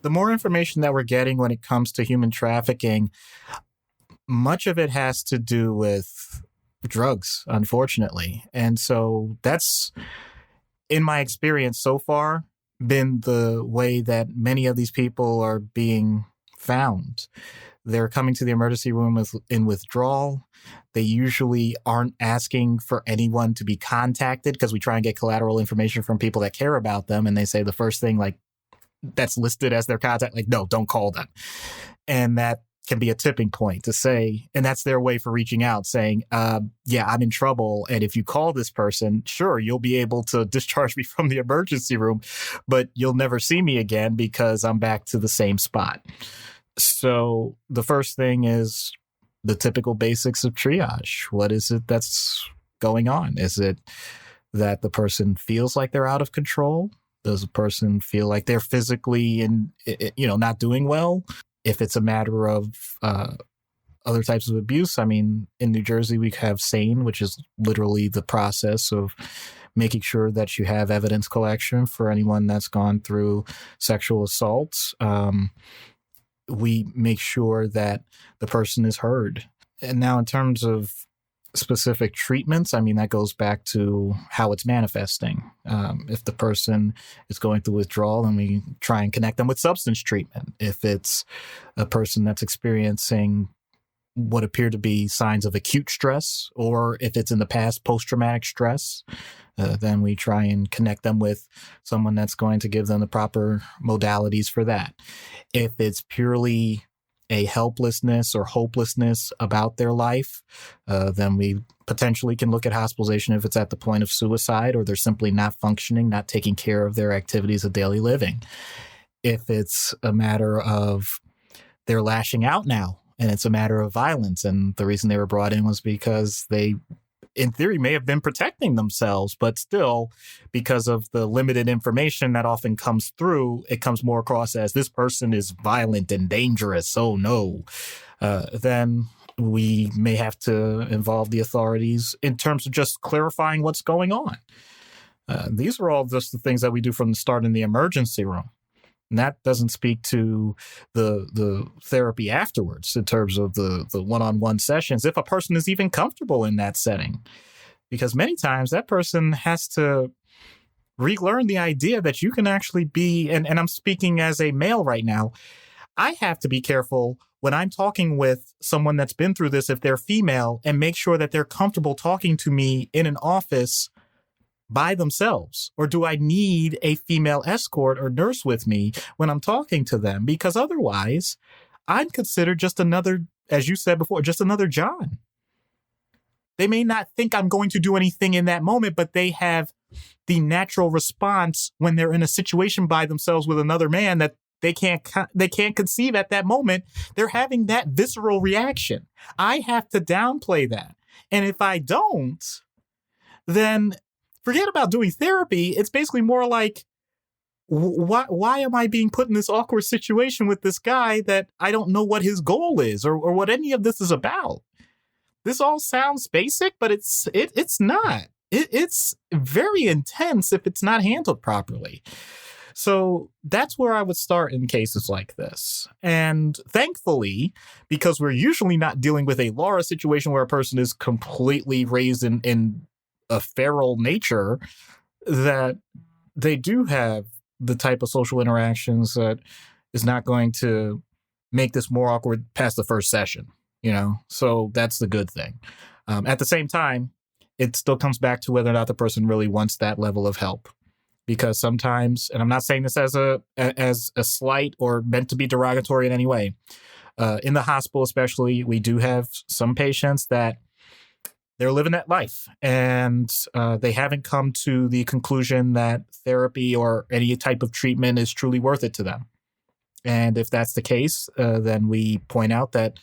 the more information that we're getting when it comes to human trafficking, much of it has to do with drugs, unfortunately. And so that's, in my experience so far, been the way that many of these people are being found. They're coming to the emergency room in withdrawal. They usually aren't asking for anyone to be contacted because we try and get collateral information from people that care about them. And they say the first thing that's listed as their contact, no, don't call them. And that can be a tipping point to say, and that's their way for reaching out, saying, yeah, I'm in trouble. And if you call this person, sure, you'll be able to discharge me from the emergency room, but you'll never see me again because I'm back to the same spot. So the first thing is the typical basics of triage. What is it that's going on? Is it that the person feels like they're out of control? Does a person feel like they're physically not doing well? If it's a matter of other types of abuse, in New Jersey, we have SANE, which is literally the process of making sure that you have evidence collection for anyone that's gone through sexual assaults. We make sure that the person is heard. And now in terms of specific treatments, that goes back to how it's manifesting. If the person is going through withdrawal, then we try and connect them with substance treatment. If it's a person that's experiencing what appear to be signs of acute stress, or if it's in the past post-traumatic stress, then we try and connect them with someone that's going to give them the proper modalities for that. If it's purely a helplessness or hopelessness about their life, then we potentially can look at hospitalization if it's at the point of suicide or they're simply not functioning, not taking care of their activities of daily living. If it's a matter of they're lashing out now and it's a matter of violence. And the reason they were brought in was because they, in theory, may have been protecting themselves, but still, because of the limited information that often comes through, it comes more across as this person is violent and dangerous. Oh, no. Then we may have to involve the authorities in terms of just clarifying what's going on. These are all just the things that we do from the start in the emergency room. And that doesn't speak to the therapy afterwards in terms of the one-on-one sessions, if a person is even comfortable in that setting. Because many times that person has to relearn the idea that you can actually be, and I'm speaking as a male right now, I have to be careful when I'm talking with someone that's been through this, if they're female, and make sure that they're comfortable talking to me in an office by themselves? Or do I need a female escort or nurse with me when I'm talking to them? Because otherwise, I'm considered just another, as you said before, just another John. They may not think I'm going to do anything in that moment, but they have the natural response when they're in a situation by themselves with another man that they can't conceive at that moment. They're having that visceral reaction. I have to downplay that. And if I don't, then forget about doing therapy. It's basically more like, why am I being put in this awkward situation with this guy that I don't know what his goal is or what any of this is about? This all sounds basic, but it's not. It's very intense if it's not handled properly. So that's where I would start in cases like this. And thankfully, because we're usually not dealing with a LAURA situation where a person is completely raised in a feral nature, that they do have the type of social interactions that is not going to make this more awkward past the first session, So that's the good thing. At the same time, it still comes back to whether or not the person really wants that level of help. Because sometimes, and I'm not saying this as a slight or meant to be derogatory in any way, in the hospital especially, we do have some patients that they're living that life and they haven't come to the conclusion that therapy or any type of treatment is truly worth it to them. And if that's the case, then we point out that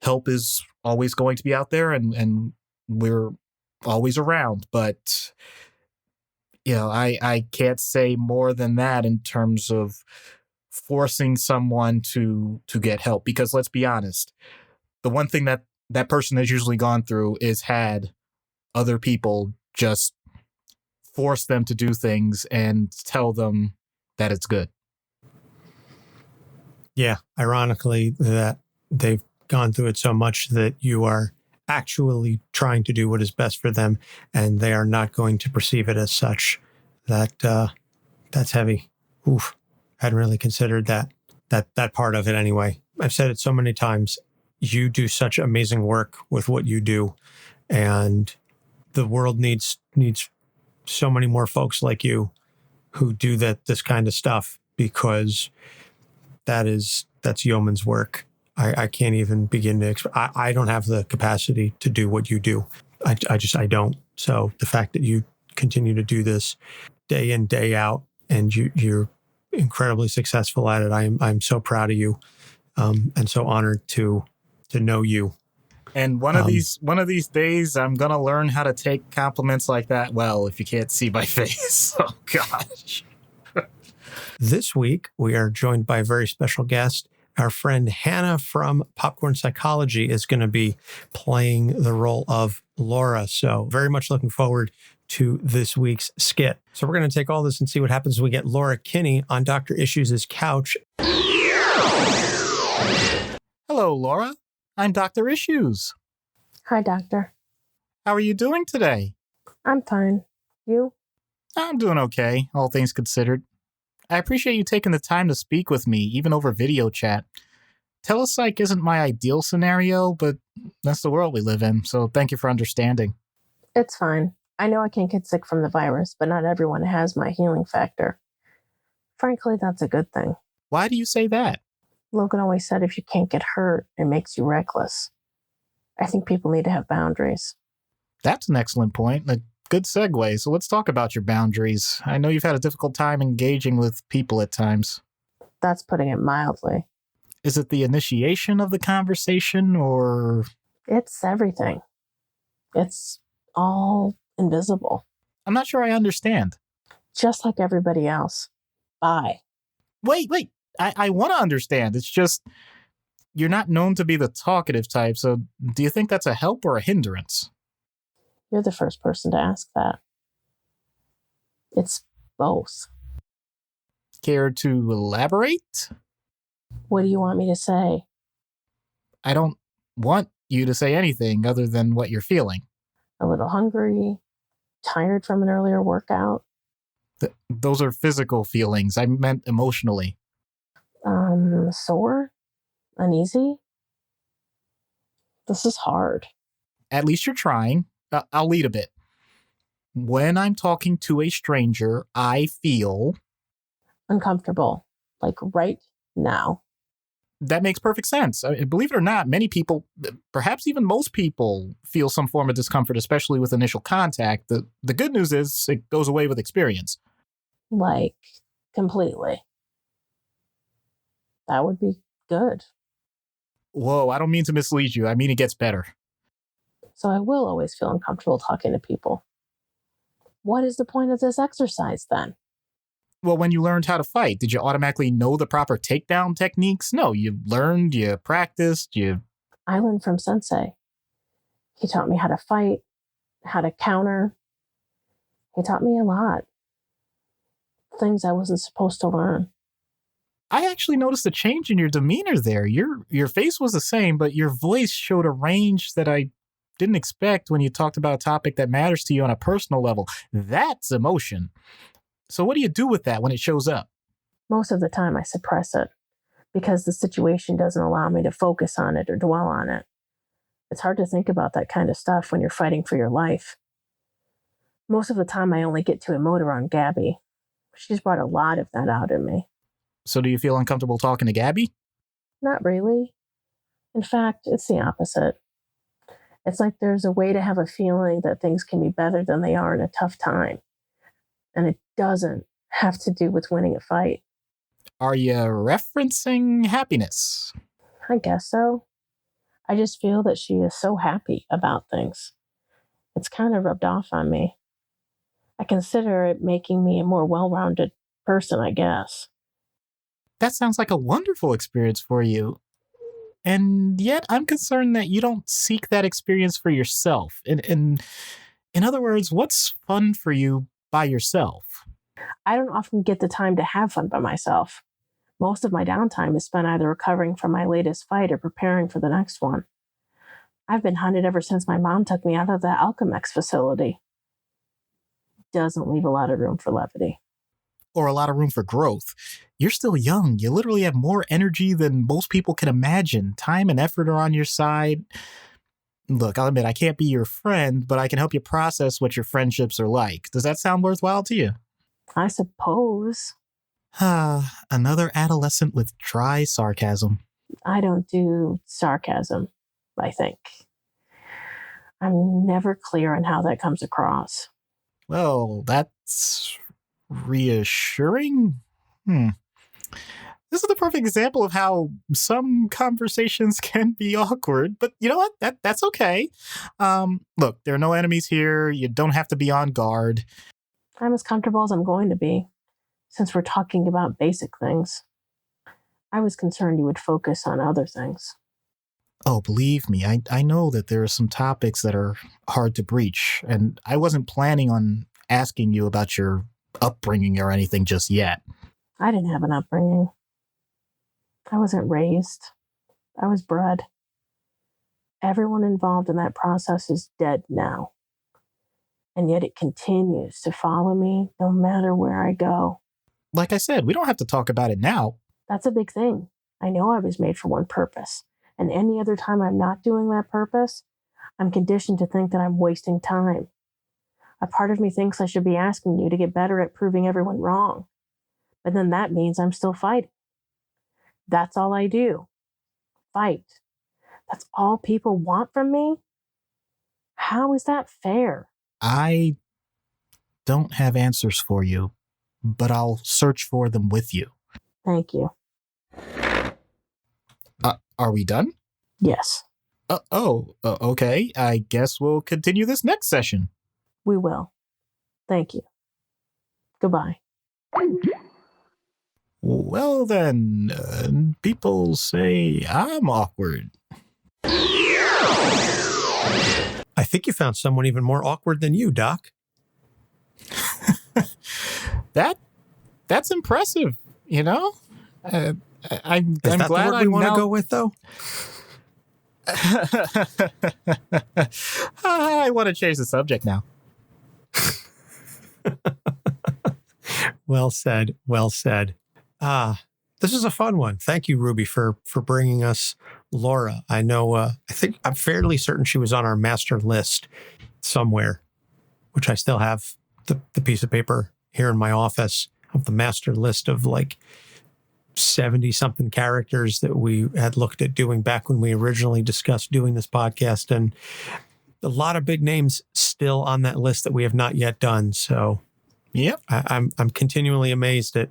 help is always going to be out there and we're always around. But, I can't say more than that in terms of forcing someone to get help. Because let's be honest, the one thing that person has usually gone through is had other people just force them to do things and tell them that it's good. Yeah, ironically, that they've gone through it so much that you are actually trying to do what is best for them, and they are not going to perceive it as such. That's heavy. Oof, hadn't really considered that part of it anyway. I've said it so many times. You do such amazing work with what you do, and the world needs so many more folks like you who do this kind of stuff, because that's yeoman's work. I can't even begin to I don't have the capacity to do what you do. I don't. So the fact that you continue to do this day in, day out, and you're incredibly successful at it, I'm so proud of you, and so honored to know you. And one of these days, I'm gonna learn how to take compliments like that well, if you can't see my face. Oh gosh. This week we are joined by a very special guest. Our friend Hannah from Popcorn Psychology is going to be playing the role of Laura. So very much looking forward to this week's skit. So we're going to take all this and see what happens when we get Laura Kinney on Dr. Issues' couch. Hello, Laura. I'm Dr. Issues. Hi, Doctor. How are you doing today? I'm fine. You? I'm doing okay, all things considered. I appreciate you taking the time to speak with me, even over video chat. Telepsych isn't my ideal scenario, but that's the world we live in, so thank you for understanding. It's fine. I know I can't get sick from the virus, but not everyone has my healing factor. Frankly, that's a good thing. Why do you say that? Logan always said if you can't get hurt, it makes you reckless. I think people need to have boundaries. That's an excellent point. A good segue. So let's talk about your boundaries. I know you've had a difficult time engaging with people at times. That's putting it mildly. Is it the initiation of the conversation or... It's everything. It's all invisible. I'm not sure I understand. Just like everybody else. Bye. Wait. I want to understand. It's just, you're not known to be the talkative type, so do you think that's a help or a hindrance? You're the first person to ask that. It's both. Care to elaborate? What do you want me to say? I don't want you to say anything other than what you're feeling. A little hungry, tired from an earlier workout. Those are physical feelings. I meant emotionally. Sore? Uneasy? This is hard. At least you're trying. I'll lead a bit. When I'm talking to a stranger, I feel... uncomfortable. Like right now. That makes perfect sense. I mean, believe it or not, many people, perhaps even most people, feel some form of discomfort, especially with initial contact. The good news is it goes away with experience. Like, completely. That would be good. Whoa, I don't mean to mislead you. I mean it gets better. So I will always feel uncomfortable talking to people. What is the point of this exercise then? Well, when you learned how to fight, did you automatically know the proper takedown techniques? No, you learned, you practiced, I learned from Sensei. He taught me how to fight, how to counter. He taught me a lot. Things I wasn't supposed to learn. I actually noticed a change in your demeanor there. Your face was the same, but your voice showed a range that I didn't expect when you talked about a topic that matters to you on a personal level. That's emotion. So what do you do with that when it shows up? Most of the time I suppress it because the situation doesn't allow me to focus on it or dwell on it. It's hard to think about that kind of stuff when you're fighting for your life. Most of the time I only get to emote around Gabby. She's brought a lot of that out in me. So do you feel uncomfortable talking to Gabby? Not really. In fact, it's the opposite. It's like there's a way to have a feeling that things can be better than they are in a tough time. And it doesn't have to do with winning a fight. Are you referencing happiness? I guess so. I just feel that she is so happy about things. It's kind of rubbed off on me. I consider it making me a more well-rounded person, I guess. That sounds like a wonderful experience for you. And yet I'm concerned that you don't seek that experience for yourself. In other words, what's fun for you by yourself? I don't often get the time to have fun by myself. Most of my downtime is spent either recovering from my latest fight or preparing for the next one. I've been hunted ever since my mom took me out of the Alchemex facility. Doesn't leave a lot of room for levity. Or a lot of room for growth. You're still young. You literally have more energy than most people can imagine. Time and effort are on your side. Look, I'll admit I can't be your friend, but I can help you process what your friendships are like. Does that sound worthwhile to you? I suppose. Another adolescent with dry sarcasm. I don't do sarcasm, I think. I'm never clear on how that comes across. Well, that's reassuring. This is the perfect example of how some conversations can be awkward, but you know what? That's okay. Look, there are no enemies here. You don't have to be on guard. I'm as comfortable as I'm going to be, since we're talking about basic things. I was concerned you would focus on other things. Oh, believe me, I know that there are some topics that are hard to breach, and I wasn't planning on asking you about your upbringing or anything just yet. I didn't have an upbringing. I wasn't raised. I was bred. Everyone involved in that process is dead now. And yet it continues to follow me no matter where I go. Like I said, we don't have to talk about it now. That's a big thing. I know I was made for one purpose. And any other time I'm not doing that purpose, I'm conditioned to think that I'm wasting time. A part of me thinks I should be asking you to get better at proving everyone wrong. But then that means I'm still fighting. That's all I do. Fight. That's all people want from me? How is that fair? I don't have answers for you, but I'll search for them with you. Thank you. Are we done? Yes, Okay. I guess we'll continue this next session. we will. Thank you. Goodbye. Well then, people say I'm awkward. I think you found someone even more awkward than you, Doc. That's impressive, you know? I'm Is that glad the word we want to go with, though? I want to change the subject now. Well said. Well said. This is a fun one. Thank you, Ruby, for bringing us Laura. I know, I'm fairly certain she was on our master list somewhere, which I still have the piece of paper here in my office of the master list of like 70 something characters that we had looked at doing back when we originally discussed doing this podcast. And a lot of big names still on that list that we have not yet done. So Yep. I'm continually amazed at,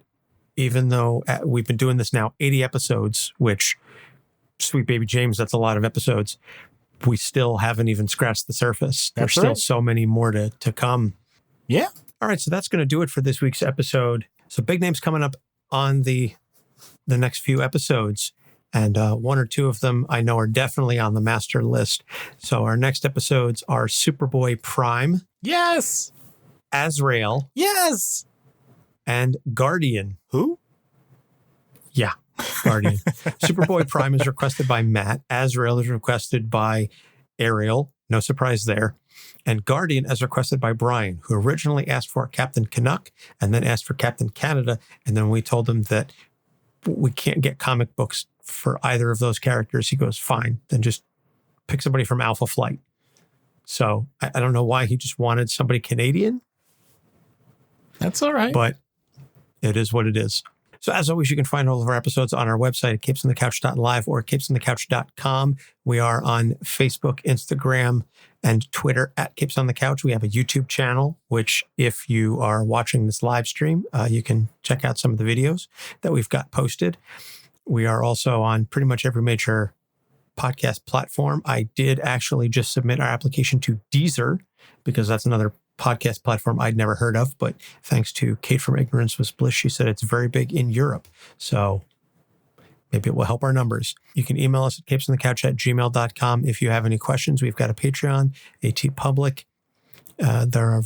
even though we've been doing this now 80 episodes, which, sweet baby James, that's a lot of episodes. We still haven't even scratched the surface. There's still so many more to come. Yeah. All right. So that's going to do it for this week's episode. So big names coming up on the next few episodes. And one or two of them I know are definitely on the master list. So our next episodes are Superboy Prime. Yes. Azrael. Yes. And Guardian. Who? Yeah, Guardian. Superboy Prime is requested by Matt. Azrael is requested by Ariel. No surprise there. And Guardian is requested by Brian, who originally asked for Captain Canuck and then asked for Captain Canada. And then we told him that we can't get comic books for either of those characters. He goes, fine, then just pick somebody from Alpha Flight. So I don't know why he just wanted somebody Canadian. That's all right. But it is what it is. So as always, you can find all of our episodes on our website at capesonthecouch.live or capesonthecouch.com. We are on Facebook, Instagram, and Twitter at Capes on the Couch. We have a YouTube channel, which if you are watching this live stream, you can check out some of the videos that we've got posted. We are also on pretty much every major podcast platform. I did actually just submit our application to Deezer because that's another podcast platform I'd never heard of, but thanks to Kate from Ignorance Was Bliss, she said it's very big in Europe. So maybe it will help our numbers. You can email us at capesonthecouch@gmail.com. If you have any questions, we've got a Patreon, a TeePublic. There are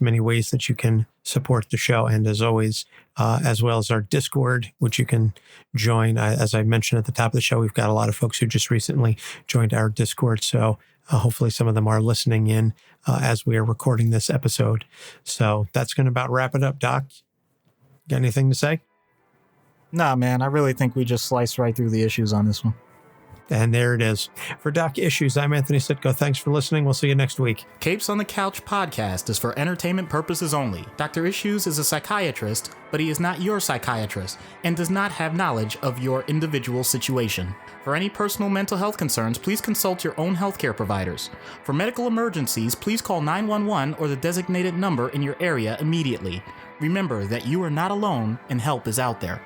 many ways that you can support the show. And as always, as well as our Discord, which you can join. As I mentioned at the top of the show, we've got a lot of folks who just recently joined our Discord. So hopefully some of them are listening in as we are recording this episode. So that's going to about wrap it up. Doc, got anything to say? Nah, man, I really think we just sliced right through the issues on this one. And there it is. For Doc Issues, I'm Anthony Sitko. Thanks for listening. We'll see you next week. Capes on the Couch podcast is for entertainment purposes only. Dr. Issues is a psychiatrist, but he is not your psychiatrist and does not have knowledge of your individual situation. For any personal mental health concerns, please consult your own healthcare providers. For medical emergencies, please call 911 or the designated number in your area immediately. Remember that you are not alone and help is out there.